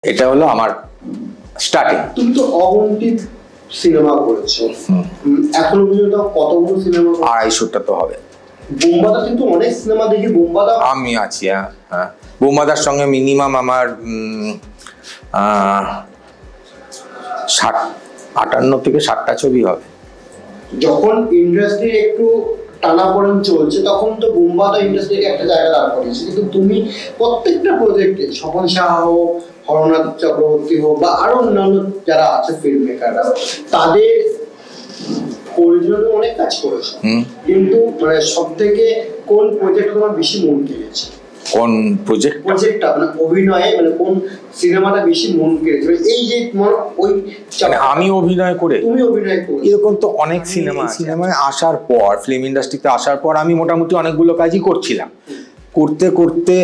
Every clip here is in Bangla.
এটা হলো আমার স্টার্টিং। তুমি তো অগণিত সিনেমা করেছো, এখনো পর্যন্ত কতগুলো সিনেমা? 250টা তো হবে। বোম্বাদা কিন্তু অনেক সিনেমা দেখি। বোম্বাদা আমি আছি, হ্যাঁ। বোম্বাদার সঙ্গে মিনিমাম আমার 58 থেকে 60টা ছবি হবে। যখন ইন্ডাস্ট্রির একটু টানাপোড়েন চলছে তখন তো বোম্বাদা ইন্ডাস্ট্রিকে একটা জায়গা দাঁড় করিয়েছে, কিন্তু তুমি প্রত্যেকটা প্রজেক্টে স্বপন সাহা হোক, হরনাথ চক্রবর্তী হোক বা আরো অন্যান্য যারা আছে ফিল্ম মেকাররা, তাদের পরিচালনা অনেক কাজ করেছে, কিন্তু মানে সব থেকে কোন প্রজেক্ট তোমার বেশি মন কেড়েছে? কোন প্রজেক্টটা মানে অভিনয়ে, মানে কোন সিনেমাটা বেশি মন কেড়েছে? এই যে তোমার ওই আমি অভিনয় করে, তুমি অভিনয় করে, এরকম তো অনেক সিনেমায় আসার পর, ফিল্ম ইন্ডাস্ট্রিতে আসার পর আমি মোটামুটি অনেকগুলো কাজই করছিলাম। করতে করতে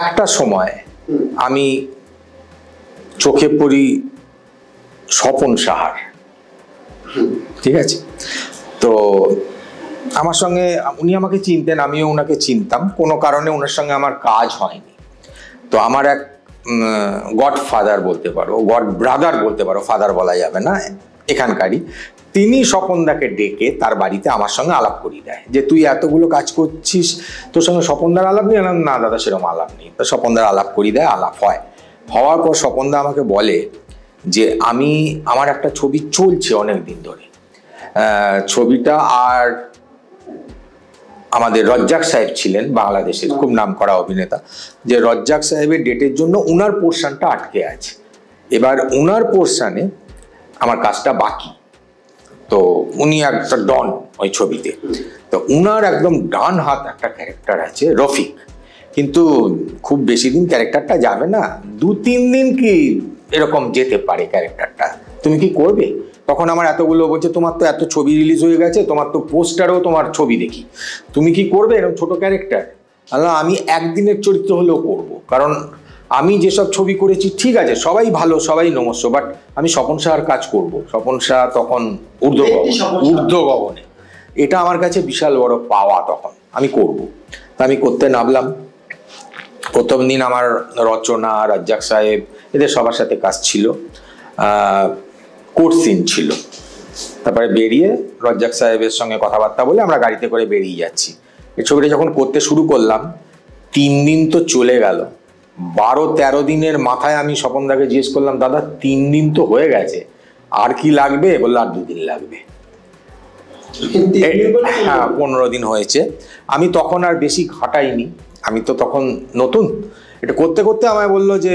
একটা সময় আমি চোখে পড়ি স্বপন সাহার। ঠিক আছে, তো আমার সঙ্গে, উনি আমাকে চিনতেন, আমিও ওনাকে চিনতাম। কোনো কারণে ওনার সঙ্গে আমার কাজ হয়নি। তো আমার এক গড ফাদার বলতে পারো, গড ব্রাদার বলতে পারো, ফাদার বলা যাবে না, এখানকারই, তিনি স্বপনদাকে ডেকে তার বাড়িতে আমার সঙ্গে আলাপ করিয়ে দেয় যে তুই এতগুলো কাজ করছিস, তোর সঙ্গে স্বপনদার আলাপ নেই? না দাদা, সেরকম আলাপ নেই। তো স্বপনদার আলাপ করিয়ে দেয়, আলাপ হয়। হওয়ার পর স্বপনদা আমাকে বলে যে আমার একটা ছবি চলছে অনেক দিন ধরে, ছবিটা, আর আমাদের রজ্জাক সাহেব ছিলেন বাংলাদেশের খুব নামকরা অভিনেতা, যে রজ্জাক সাহেবের ডেটের জন্য উনার পোর্শনটা আটকে আছে। এবার উনার পোর্শনে আমার কাজটা বাকি। তো উনি একটা ডন ওই ছবিতে, তো উনার একদম ডান হাত একটা ক্যারেক্টার আছে রফিক, কিন্তু খুব বেশি দিন ক্যারেক্টারটা যাবে না, 2-3 দিন কি এরকম যেতে পারে ক্যারেক্টারটা, তুমি কি করবে? তখন আমার এতগুলো বলছে, তোমার তো এত ছবি রিলিজ হয়ে গেছে, তোমার তো পোস্টারেও তোমার ছবি দেখি, তুমি কি করবে এরকম ছোট ক্যারেক্টার? আমি একদিনের চরিত্র হলেও করব, কারণ আমি যেসব ছবি করেছি ঠিক আছে, সবাই ভালো, সবাই নমস্য, বাট আমি স্বপন সাহার কাজ করব। স্বপন সাহা তখন ঊর্ধ্ব গগনে, এটা আমার কাছে বিশাল বড় পাওয়া, তখন আমি করব। তা আমি করতে নামলাম। প্রথম দিন আমার রচনা, রাজ্জাক সাহেব, এদের সবার সাথে কাজ ছিল, কোর্ট সিন ছিল। তারপরে বেরিয়ে রাজ্জাক সাহেবের সঙ্গে কথাবার্তা বলে আমরা গাড়িতে করে বেরিয়ে যাচ্ছি। এই ছবিটা যখন করতে শুরু করলাম, 3 দিন তো চলে গেল। 12-13 দিনের মাথায় আমি স্বপনদাকে জিজ্ঞেস করলাম, দাদা 3 দিন তো হয়ে গেছে, আর কি লাগবে? বললো আর 2 দিন লাগবে। হ্যাঁ, 15 দিন হয়েছে। আমি তখন আর বেশি ঘাটাইনি, আমি তো তখন নতুন। এটা করতে করতে আমায় বললো যে